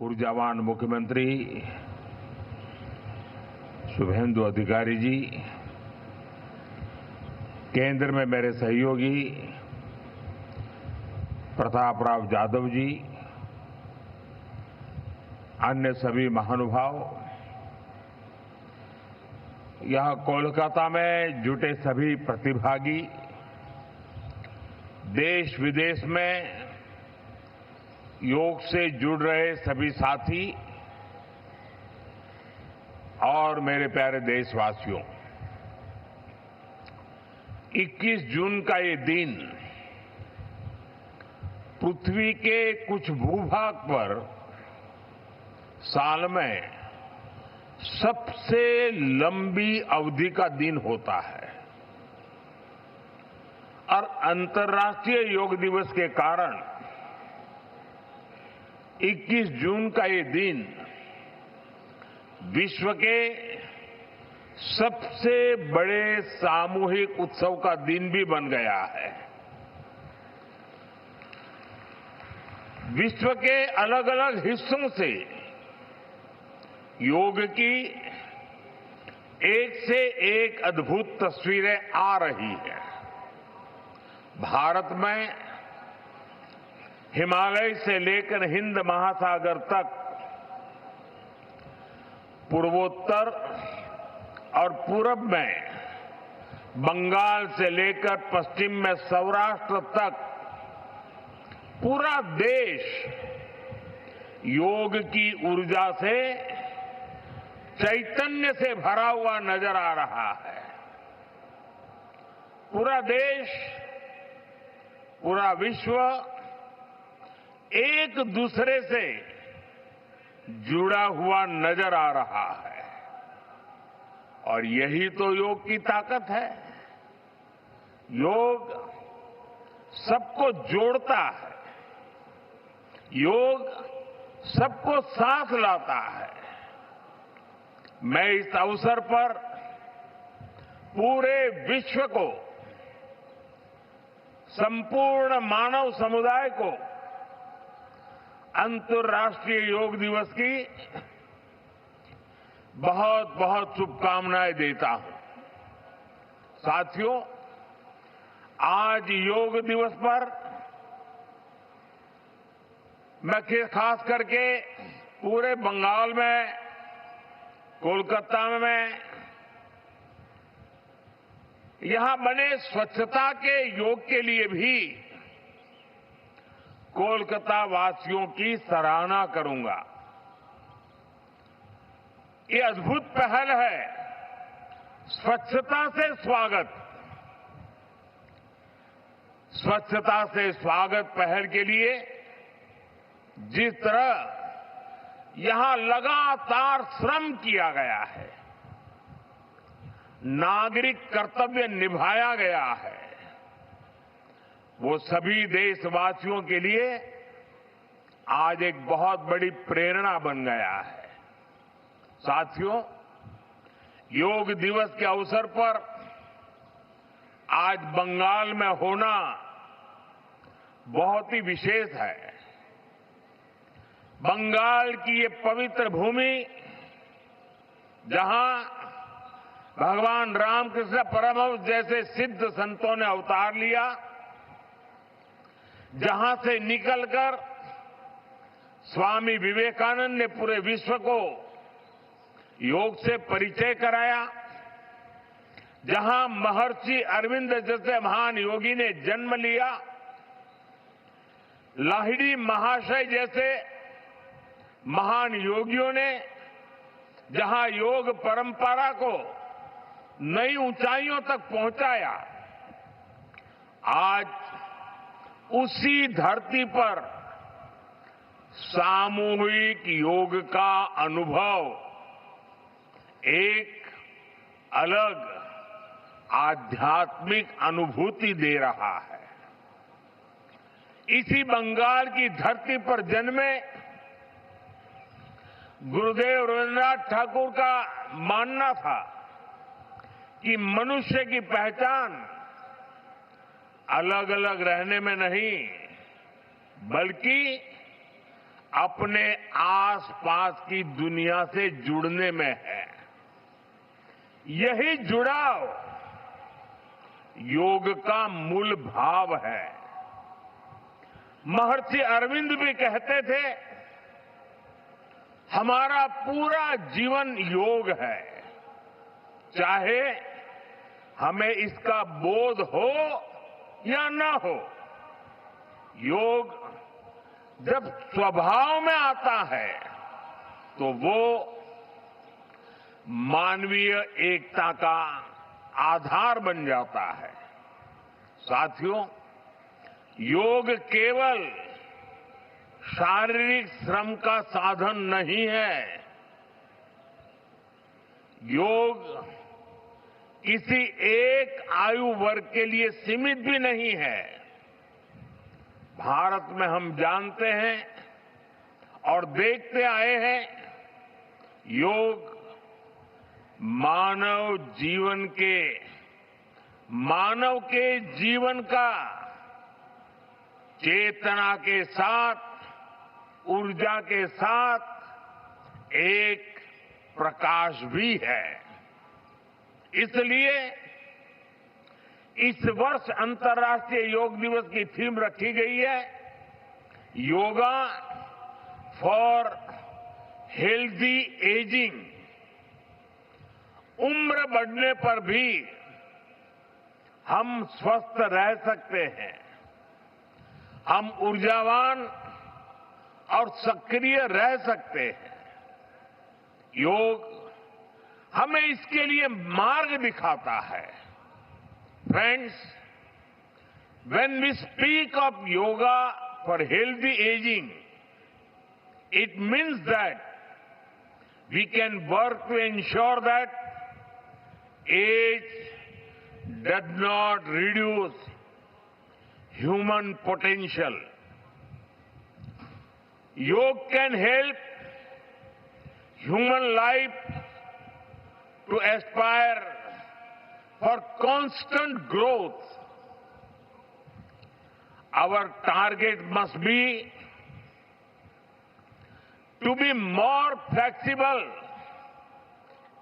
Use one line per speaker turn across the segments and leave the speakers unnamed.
ऊर्जावान मुख्यमंत्री शुभेंदु अधिकारी जी, केंद्र में मेरे सहयोगी प्रताप राव जाधव जी, अन्य सभी महानुभाव, यहां कोलकाता में जुटे सभी प्रतिभागी, देश विदेश में योग से जुड़ रहे सभी साथी और मेरे प्यारे देशवासियों, 21 जून का ये दिन पृथ्वी के कुछ भूभाग पर साल में सबसे लंबी अवधि का दिन होता है और अंतर्राष्ट्रीय योग दिवस के कारण 21 जून का ये दिन विश्व के सबसे बड़े सामूहिक उत्सव का दिन भी बन गया है। विश्व के अलग अलग हिस्सों से योग की एक से एक अद्भुत तस्वीरें आ रही हैं। भारत में हिमालय से लेकर हिंद महासागर तक, पूर्वोत्तर और पूरब में बंगाल से लेकर पश्चिम में सौराष्ट्र तक पूरा देश योग की ऊर्जा से, चैतन्य से भरा हुआ नजर आ रहा है। पूरा देश, पूरा विश्व एक दूसरे से जुड़ा हुआ नजर आ रहा है और यही तो योग की ताकत है। योग सबको जोड़ता है, योग सबको साथ लाता है। मैं इस अवसर पर पूरे विश्व को, संपूर्ण मानव समुदाय को अंतर्राष्ट्रीय योग दिवस की बहुत बहुत शुभकामनाएं देता हूं। साथियों, आज योग दिवस पर मैं खास करके पूरे बंगाल में, कोलकाता में यहां बने स्वच्छता के योग के लिए भी कोलकाता वासियों की सराहना करूंगा। ये अद्भुत पहल है, स्वच्छता से स्वागत। स्वच्छता से स्वागत पहल के लिए जिस तरह यहां लगातार श्रम किया गया है, नागरिक कर्तव्य निभाया गया है, वो सभी देशवासियों के लिए आज एक बहुत बड़ी प्रेरणा बन गया है। साथियों, योग दिवस के अवसर पर आज बंगाल में होना बहुत ही विशेष है। बंगाल की ये पवित्र भूमि, जहां भगवान रामकृष्ण परमहंस जैसे सिद्ध संतों ने अवतार लिया, जहां से निकलकर स्वामी विवेकानंद ने पूरे विश्व को योग से परिचय कराया, जहां महर्षि अरविंद जैसे महान योगी ने जन्म लिया, लाहिड़ी महाशय जैसे महान योगियों ने जहां योग परंपरा को नई ऊंचाइयों तक पहुंचाया, आज उसी धरती पर सामूहिक योग का अनुभव एक अलग आध्यात्मिक अनुभूति दे रहा है। इसी बंगाल की धरती पर जन्मे गुरुदेव रविन्द्रनाथ ठाकुर का मानना था कि मनुष्य की पहचान अलग अलग रहने में नहीं, बल्कि अपने आसपास की दुनिया से जुड़ने में है। यही जुड़ाव योग का मूल भाव है। महर्षि अरविंद भी कहते थे, हमारा पूरा जीवन योग है, चाहे हमें इसका बोध हो या न हो। योग जब स्वभाव में आता है तो वो मानवीय एकता का आधार बन जाता है। साथियों, योग केवल शारीरिक श्रम का साधन नहीं है। योग किसी एक आयु वर्ग के लिए सीमित भी नहीं है। भारत में हम जानते हैं और देखते आए हैं, योग मानव के जीवन का चेतना के साथ, ऊर्जा के साथ एक प्रकाश भी है। इसलिए इस वर्ष अंतर्राष्ट्रीय योग दिवस की थीम रखी गई है, योगा फॉर हेल्दी एजिंग। उम्र बढ़ने पर भी हम स्वस्थ रह सकते हैं, हम ऊर्जावान और सक्रिय रह सकते हैं। योग हमें इसके लिए मार्ग दिखाता है। Friends, when we speak of yoga for healthy aging, it means that we can work to ensure that age does not reduce human potential. Yoga can help human life to aspire for constant growth. Our target must be to be more flexible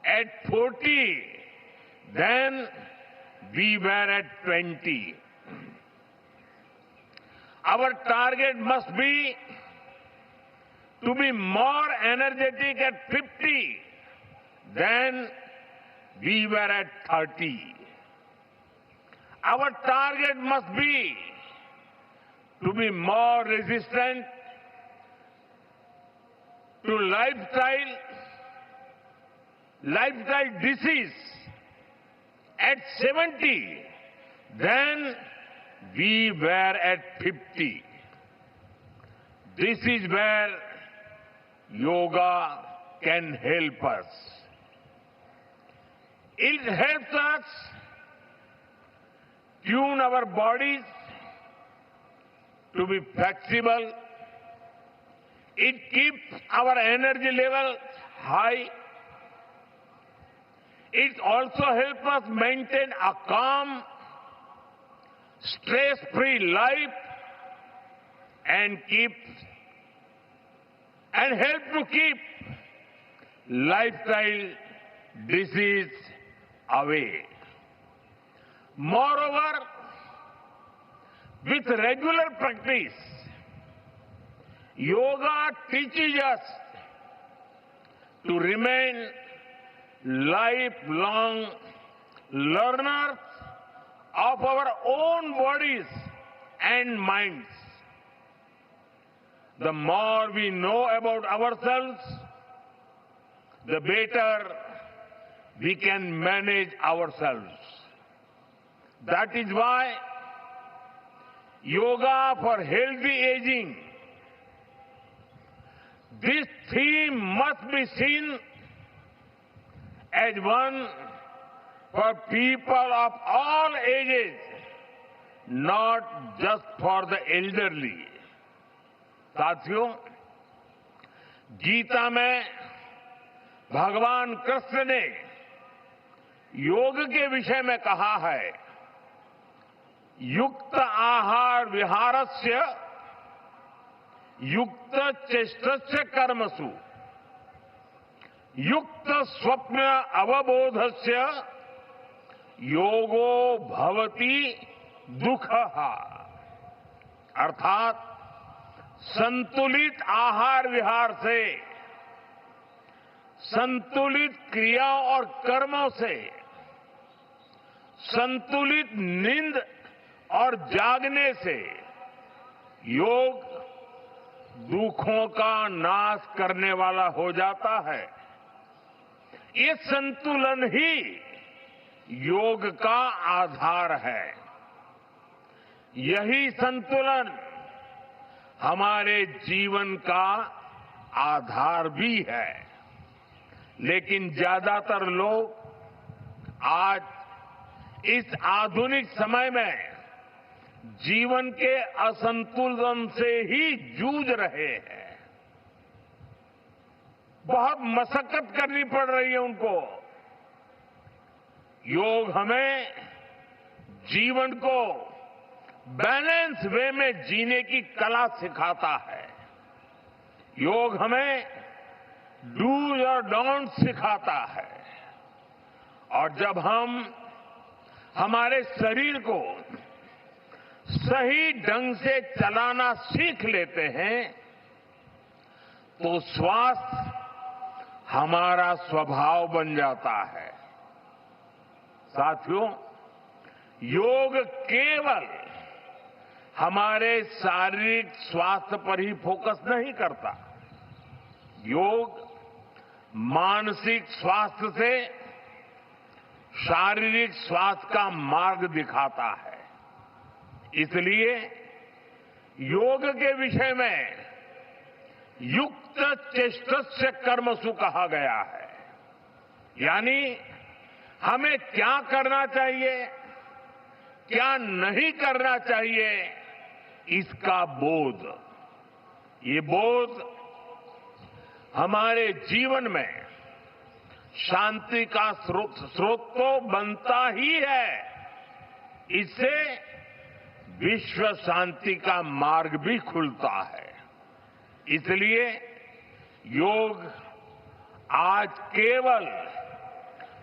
at 40 than we were at 20. Our target must be to be more energetic at 50 than we were at 30. Our target must be to be more resistant to lifestyle disease at 70 than we were at 50. This is where yoga can help us. It helps us tune our bodies to be flexible. It keeps our energy level high. It also helps us maintain a calm, stress-free life and help to keep lifestyle disease away. Moreover, with regular practice, yoga teaches us to remain lifelong learners of our own bodies and minds. The more we know about ourselves, the better we can manage ourselves. That is why yoga for healthy aging, this theme must be seen as one for people of all ages, not just for the elderly. साथियों, गीता में भगवान कृष्ण ने योग के विषय में कहा है, युक्त आहार विहारस्य युक्त चेष्टस्य कर्मसु युक्त स्वप्न अवबोधस्य योगो भवति दुःखः। अर्थात संतुलित आहार विहार से, संतुलित क्रिया और कर्मों से, संतुलित नींद और जागने से योग दुखों का नाश करने वाला हो जाता है। ये संतुलन ही योग का आधार है। यही संतुलन हमारे जीवन का आधार भी है। लेकिन ज्यादातर लोग आज इस आधुनिक समय में जीवन के असंतुलन से ही जूझ रहे हैं। बहुत मशक्कत करनी पड़ रही है उनको। योग हमें जीवन को बैलेंस वे में जीने की कला सिखाता है। योग हमें डूज और डोंट सिखाता है। और जब हम हमारे शरीर को सही ढंग से चलाना सीख लेते हैं तो स्वास्थ्य हमारा स्वभाव बन जाता है। साथियों, योग केवल हमारे शारीरिक स्वास्थ्य पर ही फोकस नहीं करता। योग मानसिक स्वास्थ्य से शारीरिक स्वास्थ्य का मार्ग दिखाता है। इसलिए योग के विषय में युक्त चेष्टस्य कर्मसु कहा गया है। यानी हमें क्या करना चाहिए, क्या नहीं करना चाहिए, इसका बोध। ये बोध हमारे जीवन में शांति का स्रोत तो बनता ही है। इससे विश्व शांति का मार्ग भी खुलता है। इसलिए योग आज केवल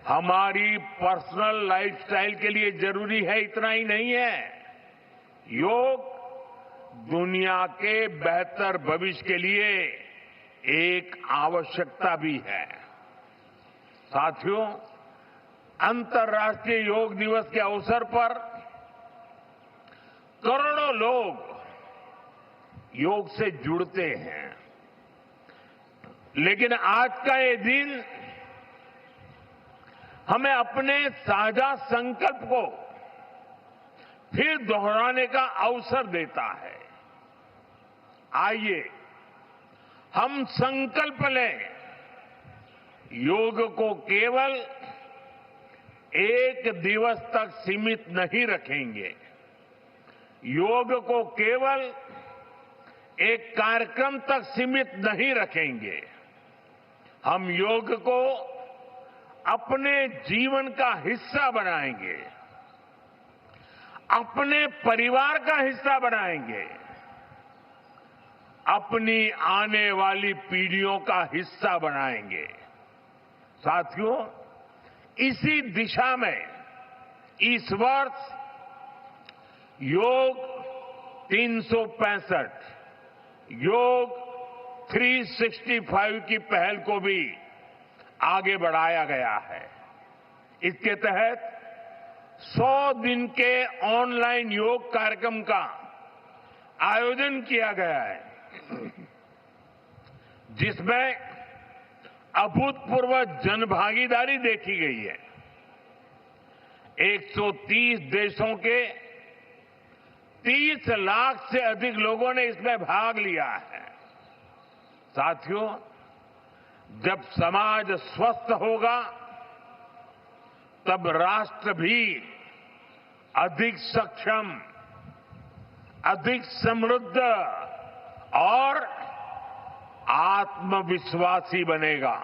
हमारी पर्सनल लाइफस्टाइल के लिए जरूरी है इतना ही नहीं है। योग दुनिया के बेहतर भविष्य के लिए एक आवश्यकता भी है। साथियों, अंतर्राष्ट्रीय योग दिवस के अवसर पर करोड़ों लोग योग से जुड़ते हैं। लेकिन आज का ये दिन हमें अपने साझा संकल्प को फिर दोहराने का अवसर देता है। आइए हम संकल्प लें, योग को केवल एक दिवस तक सीमित नहीं रखेंगे। योग को केवल एक कार्यक्रम तक सीमित नहीं रखेंगे। हम योग को अपने जीवन का हिस्सा बनाएंगे, अपने परिवार का हिस्सा बनाएंगे, अपनी आने वाली पीढ़ियों का हिस्सा बनाएंगे। साथियों, इसी दिशा में इस वर्ष योग 365 योग 365 की पहल को भी आगे बढ़ाया गया है। इसके तहत 100 दिन के ऑनलाइन योग कार्यक्रम का आयोजन किया गया है, जिसमें अभूतपूर्व जनभागीदारी देखी गई है। 130 देशों के 30 लाख से अधिक लोगों ने इसमें भाग लिया है। साथियों, जब समाज स्वस्थ होगा तब राष्ट्र भी अधिक सक्षम, अधिक समृद्ध और आत्मविश्वासी बनेगा।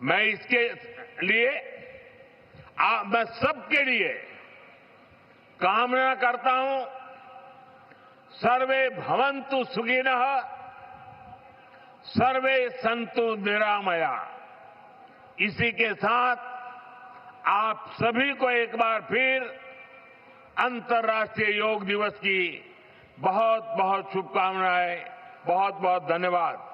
मैं इसके लिए मैं सबके लिए कामना करता हूं सर्वे भवन्तु सुखिनः, सर्वे सन्तु निरामया। इसी के साथ आप सभी को एक बार फिर अंतर्राष्ट्रीय योग दिवस की बहुत बहुत शुभकामनाएं, बहुत बहुत धन्यवाद।